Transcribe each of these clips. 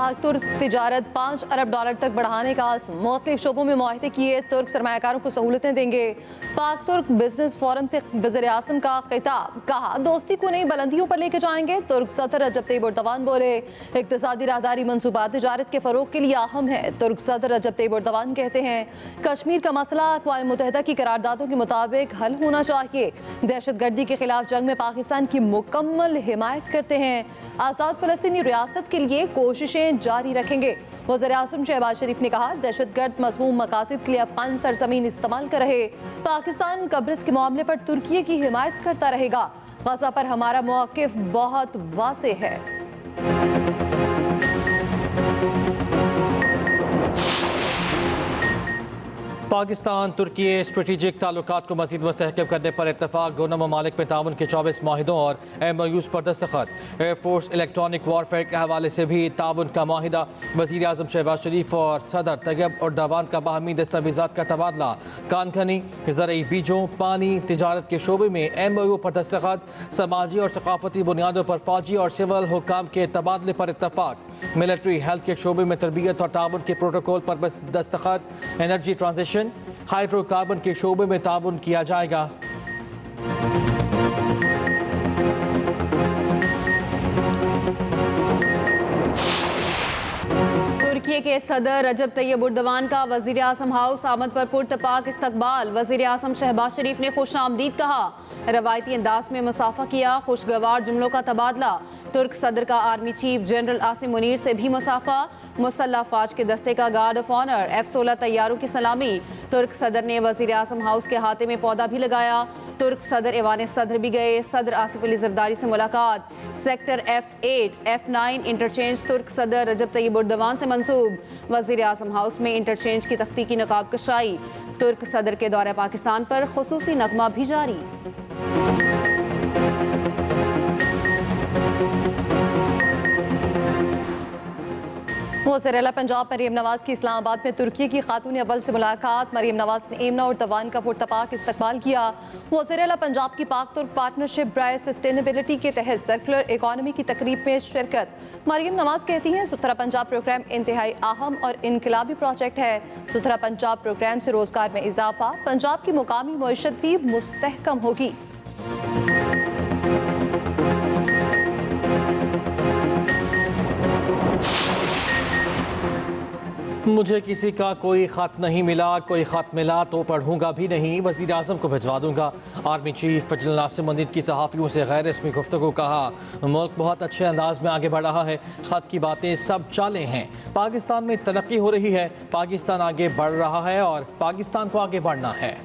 पाक तुर्क तिजारत $5 अरब तक बढ़ाने का मुख्तलिफ शोबों में मुआहदे किए। तुर्क सरमायाकारों को सहूलतें देंगे। पाक तुर्क बिजनेस फोरम से वज़ीर आज़म का खिताब, कहा दोस्ती को नई बुलंदियों पर लेकर जाएंगे। तुर्क सदर रजब तैयब एर्दोगान बोले इक्तिसादी राहदारी मनसूबा तिजारत के फरोग के लिए अहम है। तुर्क सदर रजब तैयब एर्दोगान कहते हैं कश्मीर का मसला अक़वाम मुत्तहिदा की करारदादों के मुताबिक हल होना चाहिए। दहशतगर्दी के खिलाफ जंग में पाकिस्तान की मुकम्मल हिमायत करते हैं। आज़ाद फ़लस्तीनी रियासत के लिए कोशिशें जारी रखेंगे। वज़ीर आज़म शहबाज शरीफ ने कहा दहशतगर्द मज़मूम मकासद के लिए अफ़गान सरज़मीन इस्तेमाल कर रहे पाकिस्तान कब्रिस के मामले पर तुर्की की हिमायत करता रहेगा। गज़ा पर हमारा मौक़िफ़ बहुत वाज़ेह है। पाकिस्तान तुर्की स्ट्रेटेजिक ताल्लुकात को मज़ीद मुस्तहकम करने पर इत्तफाक। दोनों ममालिक में ताउन के 24 माहिदों और MOUs पर दस्तखत। एयरफोर्स इलेक्ट्रॉनिक वारफेयर के हवाले से भी ताउन का माहिदा। वज़ीर आज़म शहबाज शरीफ और सदर तैयब एर्दोगान का बाहमी दस्तावेज़ात का तबादला। कानखनी, ज़रई बीजों, पानी, तिजारत के शोबे में MOU पर दस्तखत। समाजी और सकाफती बुनियादों पर फौजी और सिविल हुकाम के तबादले पर इत्तफाक। मिलिट्री हेल्थ के शोबे में तरबियत और ताउन के प्रोटोकॉल पर दस्तखत। एनर्जी ट्रांजिशन, हाइड्रोकार्बन के शोबे में ताउन किया जाएगा। तुर्की के सदर रजब तैयब एर्दोगान का वज़ीर आज़म हाउस आमद पर पुरतपाक इस्तकबाल। वज़ीर आज़म शहबाज शरीफ ने खुश आमदीद कहा, रवायती अंदाज में मुसाफा किया, खुशगवार जुमलों का तबादला। तुर्क सदर का army chief general Asim Munir से भी मुसाफा। मुसल्लह फ़ौज के दस्ते का गार्ड ऑफ ऑनर, F-16 तैयारों की सलामी। तुर्क सदर ने वज़ीर आज़म हाउस के हाथे में पौधा भी लगाया। तुर्क सदर ऐवान सदर भी गए। सदर आसिफ अली जरदारी से मुलाकात। सेक्टर F8, F9 इंटरचेंज तुर्क सदर रजब तैयब एर्दोगान से मंसूब। वज़ीर आज़म हाउस में इंटरचेंज की तख्ती की नकाब कशाई। तुर्क सदर के दौरे पाकिस्तान पर खुसूसी नगमा भी जारी। वज़ीर आला पंजाब मरीम नवाज की इस्लामाबाद में तुर्की की खातून अव्वल से मुलाकात। मरीम नवाज ने एमना और तवान का पुरतपाक इस्तकबाल किया। वज़ीर आला पंजाब की पाक तुर्क पार्टनरशिप ड्राई सस्टेनेबिलिटी के तहत सर्कुलर इकॉनमी की तकरीब में शिरकत। मरीम नवाज कहती हैं सुथरा पंजाब प्रोग्राम इंतहाई अहम और इनकलाबी प्रोजेक्ट है। सुथरा पंजाब प्रोग्राम से रोजगार में इजाफा, पंजाब की मुकामी मईशत भी मुस्तहकम होगी। मुझे किसी का कोई ख़त नहीं मिला, कोई ख़त मिला तो पढ़ूंगा भी नहीं, वज़ीर आज़म को भिजवा दूंगा। Army chief general Asim Munir की सहाफ़ियों से गैर रस्मी गुफ्तगू। कहा मुल्क बहुत अच्छे अंदाज में आगे बढ़ रहा है, ख़त की बातें सब चालें हैं। पाकिस्तान में तरक्की हो रही है, पाकिस्तान आगे बढ़ रहा है और पाकिस्तान को आगे बढ़ना है।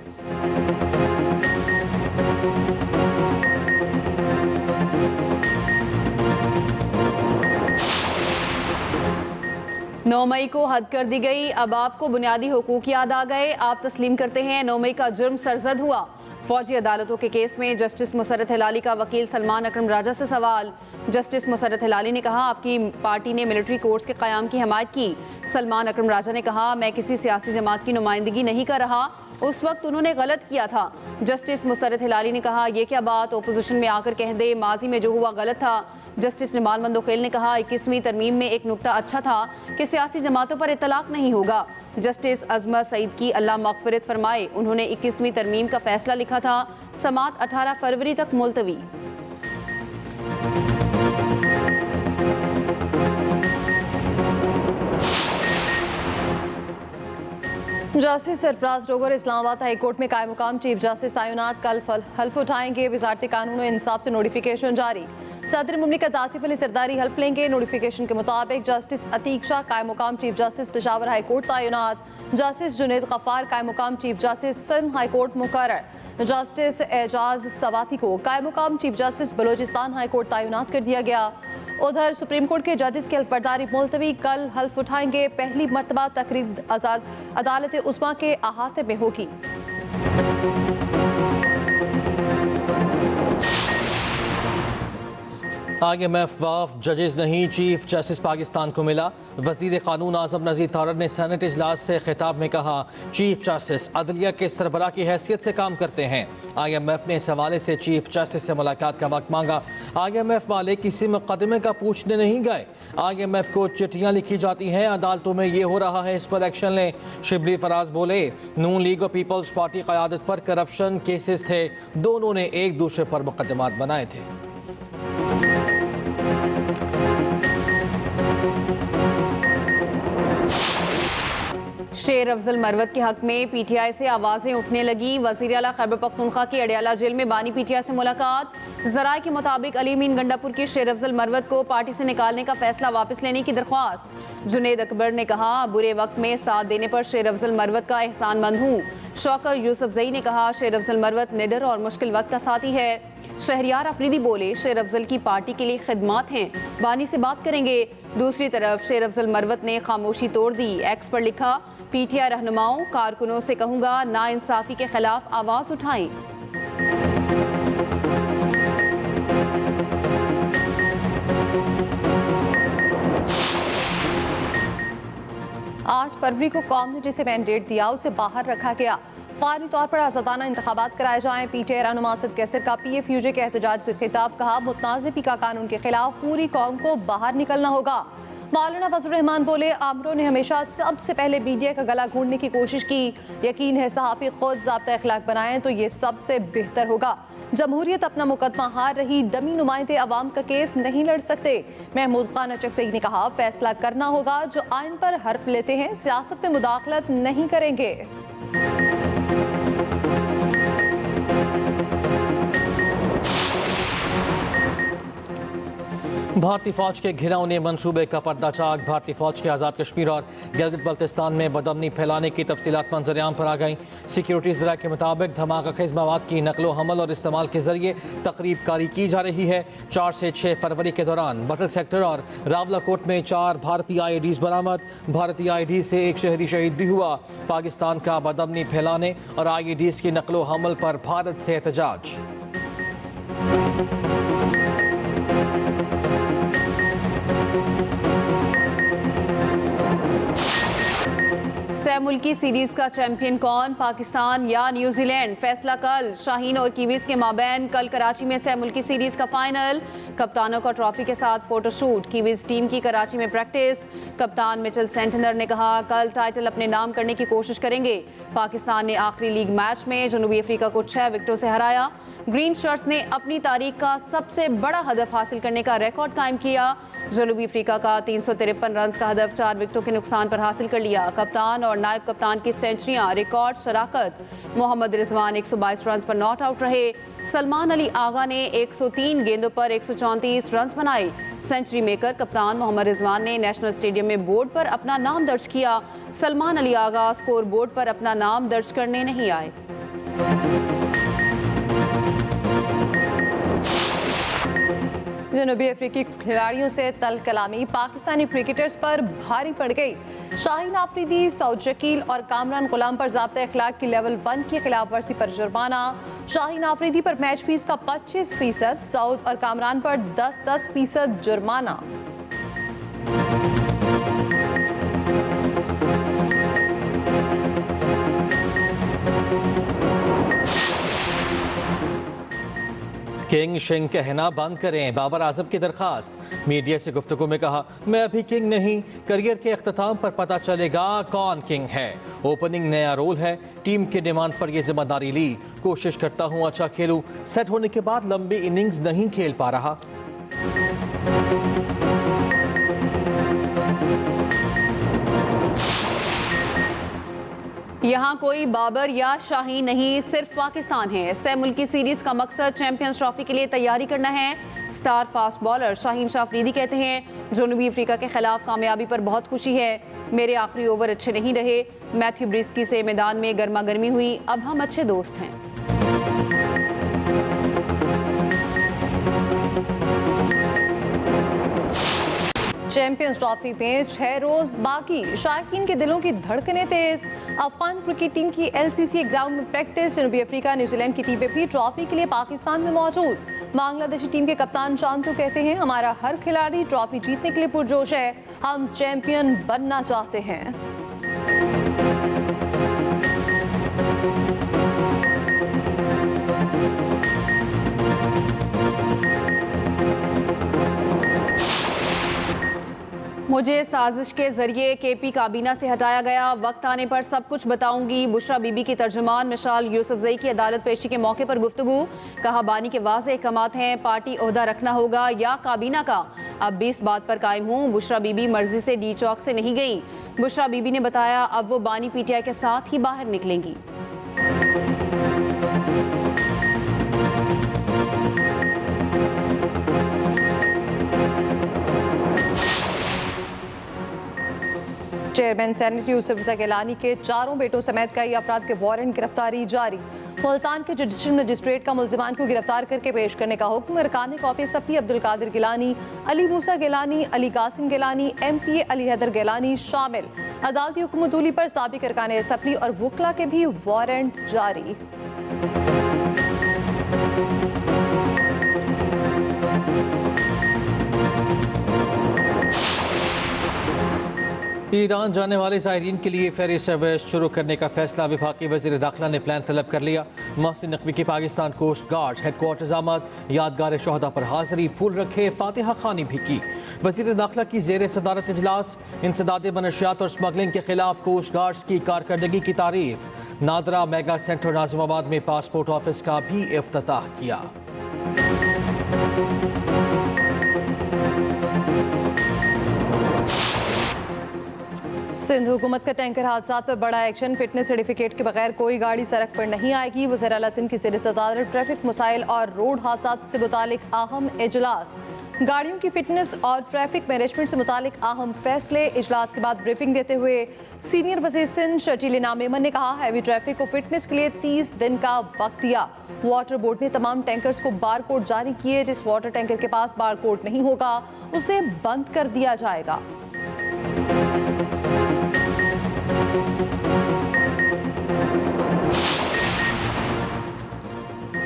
9 मई को हद कर दी गई, अब आपको बुनियादी हुकूक याद आ गए, आप तस्लीम करते हैं 9 मई का जुर्म सरजद हुआ। फौजी अदालतों के केस में जस्टिस मुसर्रत हिलाली का वकील सलमान अकरम राजा से सवाल। जस्टिस मुसर्रत हिलाली ने कहा आपकी पार्टी ने मिलिट्री कोर्ट्स के क़याम की हिमायत की। सलमान अकरम राजा ने कहा मैं किसी सियासी जमात की नुमाइंदगी नहीं कर रहा, उस वक्त उन्होंने गलत किया था। जस्टिस मुसर्रत हिलाली ने कहा यह क्या बात, ओपोजिशन में आकर कह दे माजी में जो हुआ गलत था। जस्टिस जमाल मंदोखेल ने कहा 21वीं तरमीम में एक नुक्ता अच्छा था कि सियासी जमातों पर इतलाक नहीं होगा। जस्टिस अजमत सईद की अल्लाह मग़फ़िरत फरमाए, उन्होंने 21वीं तरमीम का फैसला लिखा था, समात 18 फरवरी तक मुलतवी। Justice Sarfraz Dogar Islamabad high court में कायम मुकाम चीफ जस्टिस तैनात कल हल्फ उठाएंगे। वज़ारत कानून और इंसाफ से नोटिफिकेशन जारी। सदर मुमलिकत आसिफ अली जरदारी हल्फ लेंगे। नोटिफिकेशन के मुताबिक जस्टिस अतीक शाह कायम मुकाम chief justice Peshawar high court तैनात। जस्टिस जुनैद गफ्फार कायम मुकाम chief justice Sindh high court मुकर्रर। जस्टिस एजाज सवाती को कायम मुकाम chief justice Balochistan high court तैनात कर दिया गया। उधर सुप्रीम कोर्ट के जजेस की हल्फबर्दारी मुलतवी, कल हल्फ उठाएंगे। पहली मरतबा तकरीब अदालत उस्मा के अहाते में होगी। IMF वाफ जजेस नहीं, चीफ जस्टिस पाकिस्तान को मिला। वजीर कानून आजम नज़ीर तारड़ ने सेनेट इजलास से खिताब में कहा, चीफ जस्टिस अदलिया के सरबराह की हैसियत से काम करते हैं। IMF ने इस हवाले से चीफ जस्टिस से मुलाकात का वक्त मांगा। IMF वाले किसी मुकदमे का पूछने नहीं गए। IMF को चिट्ठियाँ लिखी जाती हैं, अदालतों में ये हो रहा है, इस पर एक्शन लें। शिबली फराज बोले, नून लीग और पीपल्स पार्टी क़यादत पर करप्शन केसेस थे, दोनों ने एक दूसरे पर मुकदमात बनाए थे। शेर अफजल मरवत के हक में PTI से आवाजें उठने लगी। वजीर आला खैबर पख्तूनख्वा की अडयाला जेल में बानी PTI से मुलाकात। जराये के मुताबिक अली मीन गंडापुर के शेर अफजल मरवत को पार्टी से निकालने का फैसला वापस लेने की दरख्वास्त। जुनेद अकबर ने कहा, बुरे वक्त में साथ देने पर शेर अफजल मरवत का एहसानमंद हूँ। शौकत यूसुफजई ने कहा, शेर अफजल मरवत निडर और मुश्किल वक्त का साथी है। शहरियार अफरीदी बोले, शेर अफजल की पार्टी के लिए खिदमात हैं, बानी से बात करेंगे। दूसरी तरफ शेर अफजल मरवत ने खामोशी तोड़ दी। एक्स पर लिखा, PTI रहनुमाओं कारकुनों से कहूँगा नाइंसाफ़ी के खिलाफ आवाज़ उठाएं। 8 फरवरी को कौम ने जिसे मैंडेट दिया उसे बाहर रखा गया। फौरी तौर पर आज़ादाना इंतखाबात कराए जाएं। PTI रहनुमा असद कैसर का PFUJ के एहतजाज से खिताब, कहा मुतनाज़ पीका कानून के खिलाफ पूरी कौम को बाहर निकलना होगा। मौलाना फजल रहमान बोले, आमरों ने हमेशा सबसे पहले मीडिया का गला घोंटने की कोशिश की। यकीन है सहाफ़ी खुद ज़ाब्ता अखलाक बनाएं तो ये सबसे बेहतर होगा। जमहूरियत अपना मुकदमा हार रही, डमी नुमाइंदे अवाम का केस नहीं लड़ सकते। महमूद खान अचकज़ई ने कहा, फैसला करना होगा, जो आइन पर हर्फ लेते हैं सियासत में मुदाखलत नहीं करेंगे। भारतीय फौज के घिनौने मंसूबे का पर्दाचाक। भारतीय फौज के आज़ाद कश्मीर और गिलगित बल्तिस्तान में बदअमनी फैलाने की तफसीलात मंजर-ए-आम पर आ गई। सिक्योरिटी ज़रा के मुताबिक धमाका खेज़ मवाद की नकलो हमल और इस्तेमाल के जरिए तकरीब कारी की जा रही है। 4 से 6 फरवरी के दौरान बटल सेक्टर और रावलाकोट में 4 भारतीय IEDs बरामद। भारतीय IED से एक शहरी शहीद भी हुआ। पाकिस्तान का बदअमनी फैलाने और IEDs की नकलो हमल पर भारत से एहतजाज। मुल्की सीरीज का चैंपियन कौन, पाकिस्तान या न्यूजीलैंड? फैसला कल। शाहीन और कीवीज के माबैन कल कराची में सह मुल्की सीरीज का फाइनल। कप्तानों का ट्रॉफी के साथ फोटोशूट। कीवीज टीम की कराची में प्रैक्टिस। कप्तान मिचेल सेंटनर ने कहा, कल टाइटल अपने नाम करने की कोशिश करेंगे। पाकिस्तान ने आखिरी लीग मैच में जनूबी अफ्रीका को 6 विकेटों से हराया। ग्रीन शर्ट्स ने अपनी तारीख का सबसे बड़ा हदफ हासिल करने का रिकॉर्ड कायम किया। जनूबी अफ्रीका का 353 रन का हदफ 4 विकेटों के नुकसान पर हासिल कर लिया। कप्तान और नायब कप्तान की सेंचुरियां रिकॉर्ड शराकत। मोहम्मद रिजवान 122 रन पर नॉट आउट रहे। सलमान अली आगा ने 103 गेंदों पर 134 रन बनाए। सेंचुरी मेकर कप्तान मोहम्मद रिजवान ने नेशनल स्टेडियम में बोर्ड पर अपना नाम दर्ज किया। सलमान अली आगा स्कोर बोर्ड पर अपना नाम दर्ज करने नहीं आए। जनूबी अफ्रीकी खिलाड़ियों से तल कलामी पाकिस्तानी क्रिकेटर्स पर भारी पड़ गई। शाहीन आफरीदी, सऊद शकील और कामरान गुलाम पर ज़ाब्ता अखलाक की लेवल 1 की खिलाफ वर्जी पर जुर्माना। शाहीन आफरीदी पर मैच फीस का 25%, सऊद और कामरान पर 10% जुर्माना। किंग शिंग कहना बंद करें, बाबर आजम की दरखास्त। मीडिया से गुफ्तगू में कहा, मैं अभी किंग नहीं, करियर के अख्ताम पर पता चलेगा कौन किंग है। ओपनिंग नया रोल है, टीम की डिमांड पर यह जिम्मेदारी ली। कोशिश करता हूं अच्छा खेलूं, सेट होने के बाद लंबी इनिंग्स नहीं खेल पा रहा। यहाँ कोई बाबर या शाहीन नहीं, सिर्फ पाकिस्तान है। सह मुल्की सीरीज का मकसद चैंपियंस ट्रॉफी के लिए तैयारी करना है। Star fast bowler Shaheen Shah Afridi कहते हैं, जनूबी अफ्रीका के खिलाफ कामयाबी पर बहुत खुशी है। मेरे आखिरी ओवर अच्छे नहीं रहे। मैथ्यू ब्रिस्की से मैदान में गर्मा गर्मी हुई, अब हम अच्छे दोस्त हैं। चैंपियंस ट्रॉफी में 6 रोज बाकी, शायकीन के दिलों की धड़कनें तेज। अफगान क्रिकेट टीम की LCCA ग्राउंड में प्रैक्टिस। जनूबी अफ्रीका न्यूजीलैंड की टीमें भी ट्रॉफी के लिए पाकिस्तान में मौजूद। बांग्लादेशी टीम के कप्तान शांतु कहते हैं, हमारा हर खिलाड़ी ट्रॉफी जीतने के लिए पुरजोश है, हम चैंपियन बनना चाहते हैं। मुझे साजिश के जरिए केपी काबीना से हटाया गया, वक्त आने पर सब कुछ बताऊंगी। बुशरा बीबी की तर्जुमान मिशाल यूसुफजई की अदालत पेशी के मौके पर गुफ्तगू। कहा, बानी के वाज़ेह अहकामात हैं, पार्टी ओहदा रखना होगा या काबीना का। अब भी इस बात पर कायम हूँ, बुशरा बीबी मर्जी से डी चौक से नहीं गई। बुशरा बीबी ने बताया, अब वो बानी पीटीआई के साथ ही बाहर निकलेंगी। चेयरमैन सेनेट यूसुफ गिलानी के 4 बेटों समेत कई अफराद के वारंट गिरफ्तारी जारी। मुल्तान के जुडिशल मजिस्ट्रेट का मुल्जिमान को गिरफ्तार करके पेश करने का हुक्म। अरकान कॉपी सपी अब्दुल कादिर गिलानी, अली मूसा गिलानी, अली कासिम गिलानी, MPA अली हैदर गिलानी शामिल। अदालती हुक्मतूली पर साबिक अरकान असम्बली और वकला के भी वारंट जारी। ईरान जाने वाले ज़ायरीन के लिए फेरी सर्विस शुरू करने का फैसला। वफाकी वज़ीर दाखिला ने प्लान तलब कर लिया। मोहसिन नकवी की पाकिस्तान कोस्ट गार्ड हेडक्वार्टर्स आमद, यादगार शोहदा पर हाजिरी, फूल रखे, फातिहा खानी भी की। वज़ीर दाखिला की ज़ेर सदारत इजलास। इंसदाद मनशियात और स्मगलिंग के खिलाफ कोस्ट गार्ड्स की कारकर्दगी की तारीफ। नादरा मेगा सेंटर नाजिमाबाद में पासपोर्ट ऑफिस का भी इफ्तिताह किया। सिंध हुकूमत का टैंकर हादसा पर बड़ा एक्शन। फिटनेस सर्टिफिकेट के बगैर कोई गाड़ी सड़क पर नहीं आएगी। वज़ीर आला सिंध की ज़ेर सदारत ट्रैफिक मसाइल और रोड हादसा से मुतालिक अहम इजलास। गाड़ियों की फिटनेस और ट्रैफिक मैनेजमेंट से मुतालिक अहम फैसले। इजलास के बाद ब्रीफिंग देते हुए सीनियर वज़ीर सिंध शर्जील इनाम मेमन ने कहा, हैवी ट्रैफिक को फिटनेस के लिए 30 दिन का वक्त दिया। वाटर बोर्ड ने तमाम टैंकर्स को बार कोड जारी किए। जिस वाटर टैंकर के पास बार कोड नहीं होगा उसे बंद कर दिया जाएगा।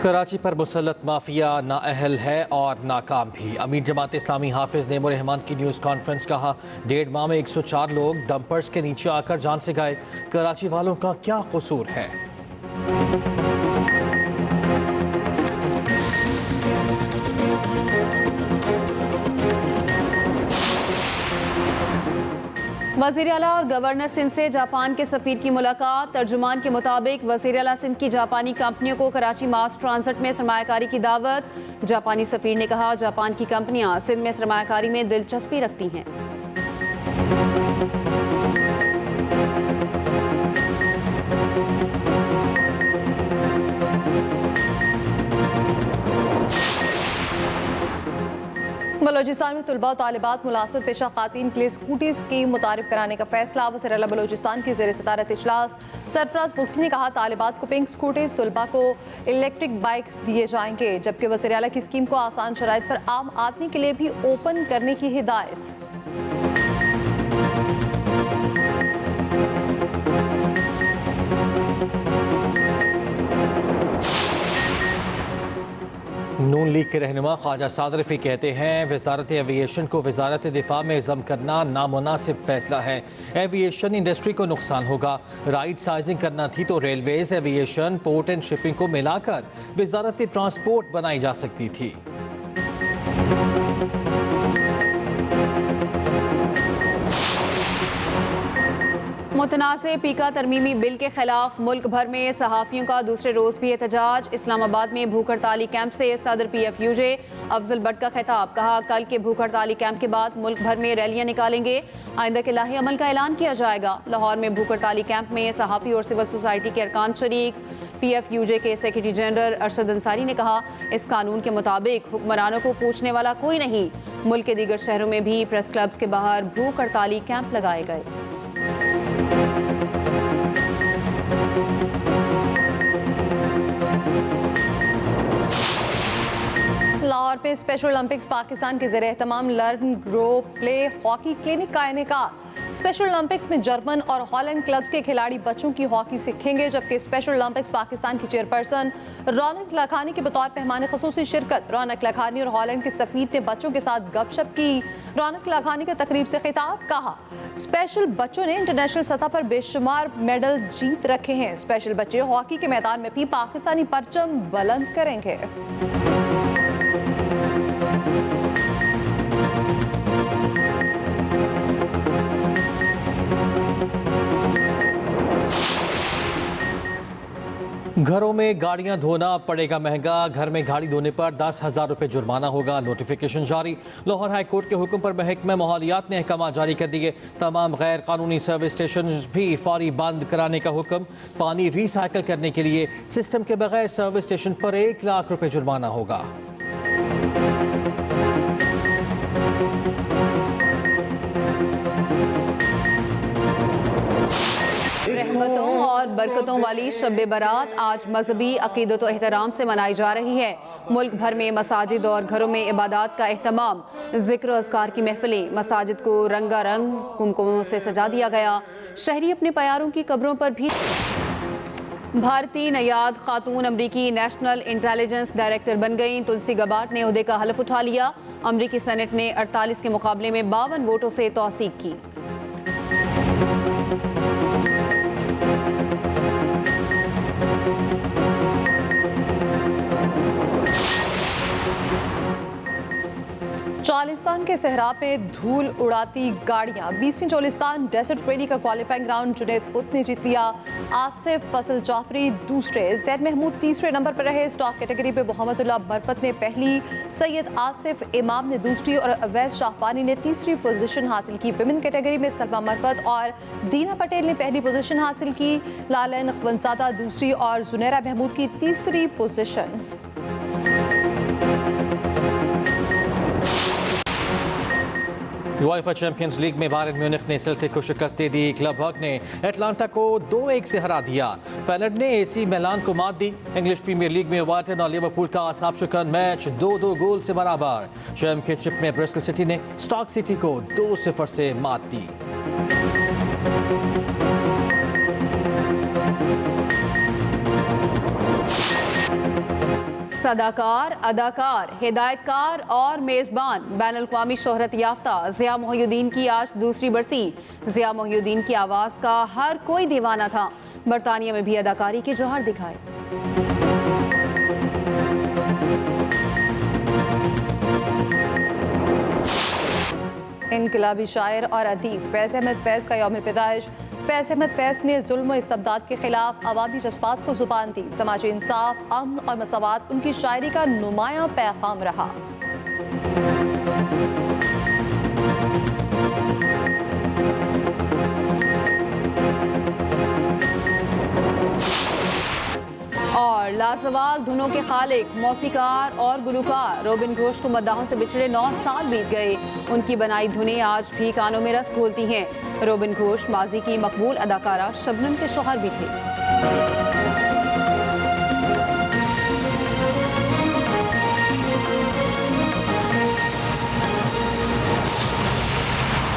कराची पर मुसल्लत माफिया नाअहल है और नाकाम भी। अमीर जमात इस्लामी हाफिज नेमो रहमान की न्यूज़ कॉन्फ्रेंस। कहा, 1.5 माह में 104 लोग डंपर्स के नीचे आकर जान से गए। कराची वालों का क्या कसूर है? वज़ीर आला और गवर्नर सिंध से जापान के सफ़ीर की मुलाकात। तर्जुमान के मुताबिक वज़ीर आला सिंध की जापानी कंपनियों को कराची मास ट्रांजिट में सरमायाकारी की दावत। जापानी सफ़ीर ने कहा, जापान की कंपनियां सिंध में सरमायाकारी में दिलचस्पी रखती हैं। बलोचिस्तान में तुलबा और तालिबात मुलाजमत पेशा खातीन के लिए स्कूटी स्कीम मुतारिफ कराने का फैसला। वज़ीर आला बलोचिस्तान की ज़ेर सदारत इजलास। सरफराज बुख्ती ने कहा, तालिबात को पिंक स्कूटीज, तुलबा को इलेक्ट्रिक बाइक्स दिए जाएंगे। जबकि वज़ीर आला की स्कीम को आसान शराइत पर आम आदमी के लिए भी ओपन करने की हिदायत। नून लीग के रहनुमा ख्वाजा साद रफ़ी कहते हैं, वज़ारत एविएशन को वज़ारत दिफा में ज़म करना नामुनासिब फैसला है। एविएशन इंडस्ट्री को नुकसान होगा। राइट साइजिंग करना थी तो railways, aviation, port and shipping को मिलाकर वज़ारत ट्रांसपोर्ट बनाई जा सकती थी। मुतनाज़े पीका तरमीमी बिल के खिलाफ मुल्क भर में सहाफ़ियों का दूसरे रोज़ भी एहतजाज। इस्लामाबाद में भूख हड़ताली कैंप से सदर PFUJ अफजल भट्ट का खिताब। कहा, कल के भूख हड़ताली कैंप के बाद मुल्क भर में रैलियां निकालेंगे। आइंदा के लाहे अमल का ऐलान किया जाएगा। लाहौर में भूख हड़ताली कैंप में सहाफ़ी और सिविल सोसाइटी के अरकान शरीक। PFUJ के सेक्रेटरी जनरल अरशद अंसारी ने कहा, इस कानून के मुताबिक हुक्मरानों को पूछने वाला कोई नहीं। मुल्क के दीगर शहरों में भी प्रेस क्लब्स के बाहर भूख हड़ताली कैंप लगाए गए। लाहौर पे स्पेशल ओलंपिक्स पाकिस्तान के ज़ेर एहतमाम learn grow play hockey clinic का इनेकाद। स्पेशल ओलंपिक्स में जर्मन और हॉलैंड क्लब्स के खिलाड़ी बच्चों की हॉकी सीखेंगे, जबकि स्पेशल ओलंपिक्स पाकिस्तान की चेयरपर्सन रौनक लखानी के बतौर मेहमान ख़ुसूसी शिरकत। रौनक लखानी और हॉलैंड के सफीर ने बच्चों के साथ गपशप की। रौनक लखानी का तकरीब से खिताब, कहा स्पेशल बच्चों ने इंटरनेशनल सतह पर बेशुमार मेडल्स जीत रखे हैं। स्पेशल बच्चे हॉकी के मैदान में भी पाकिस्तानी परचम बुलंद करेंगे। घरों में गाड़ियां धोना पड़ेगा महंगा, घर में गाड़ी धोने पर 10,000 रुपये जुर्माना होगा। नोटिफिकेशन जारी। लाहौर हाई कोर्ट के हुक्म पर महकमा माहौलियात ने अहकाम जारी कर दिए। तमाम गैर कानूनी सर्विस स्टेशन भी फौरी बंद कराने का हुक्म। पानी रिसाइकिल करने के लिए सिस्टम के बगैर सर्विस स्टेशन पर 1 लाख रुपये जुर्माना होगा। रहमतों और बरकतों वाली शब बारात आज मजहबी अकीदत और एहतराम से मनाई जा रही है। मुल्क भर में मसाजिद और घरों में इबादत का एहतमाम, जिक्र अज़कार की महफिलें, मसाजिद को रंगारंग कुमकुमों से सजा दिया गया। शहरी अपने प्यारों की कब्रों पर भी। भारतीय नयाद खातून अमरीकी नेशनल इंटेलिजेंस डायरेक्टर बन गई। तुलसी गबार्ड ने ओहदे का हलफ उठा लिया। अमरीकी सेनेट ने 48 के मुकाबले में 52 वोटों से तौसीक की। चालिस्तान के सहरा में धूल उड़ाती गाड़ियां। 20वीं चालिस्तान डेजर्ट रैली का क्वालिफाइंग राउंड जुनैद खुद ने जीत लिया। आसिफ फसल जाफरी दूसरे, जैद महमूद तीसरे नंबर पर रहे। स्टॉक कैटेगरी में मोहम्मदुल्लाह बरफत ने पहली, सैयद आसिफ इमाम ने दूसरी और अवैस शाहवानी ने तीसरी पोजीशन हासिल की। विमेन कैटेगरी में सलमा मरफत और दीना पटेल ने पहली पोजीशन हासिल की। लालन अखवंजादा दूसरी और जुनैरा महमूद की तीसरी पोजीशन। यूएफए चैंपियंस लीग में बायर्न म्यूनिख ने सेल्टिक को शिकस्त दे दी। क्लब वर्ग ने एटलांटा को 2-1 से हरा दिया। फेनर्ड ने एसी मिलान को मात दी। इंग्लिश प्रीमियर लीग में एवर्टन और लिवरपूल का असाब शिकन मैच 2-2 गोल से बराबर। चैंपियनशिप में ब्रिस्टल सिटी ने स्टॉक सिटी को 2-0 से मात दी। सदाकार, अदाकार, हिदायतकार और मेज़बान बैनुल-अक़वामी शोहरत याफ्ता ज़िया मोहिउद्दीन की आज दूसरी बरसी। ज़िया मोहिउद्दीन की आवाज़ का हर कोई दीवाना था। बरतानिया में भी अदाकारी के जौहर दिखाए। इनकलाबी शायर और अदीब फैज़ अहमद फैज़ का यौम पैदाइश। फैज़ अहमद फैज़ ने जुल्म इस्तबदाद के खिलाफ अवामी जज्बात को जुबान दी। समाजी इंसाफ, अमन और मसावात उनकी शायरी का नुमायां पैगाम रहा। और लाजवाल धुनों के खालिक, मौसीकार और गुलकार रोबिन घोष को मद्दाहों से पिछले 9 साल बीत गए। उनकी बनाई धुनें आज भी कानों में रस घोलती हैं। रोबिन घोष माजी की मकबूल अदाकारा शबनम के शौहर भी थे।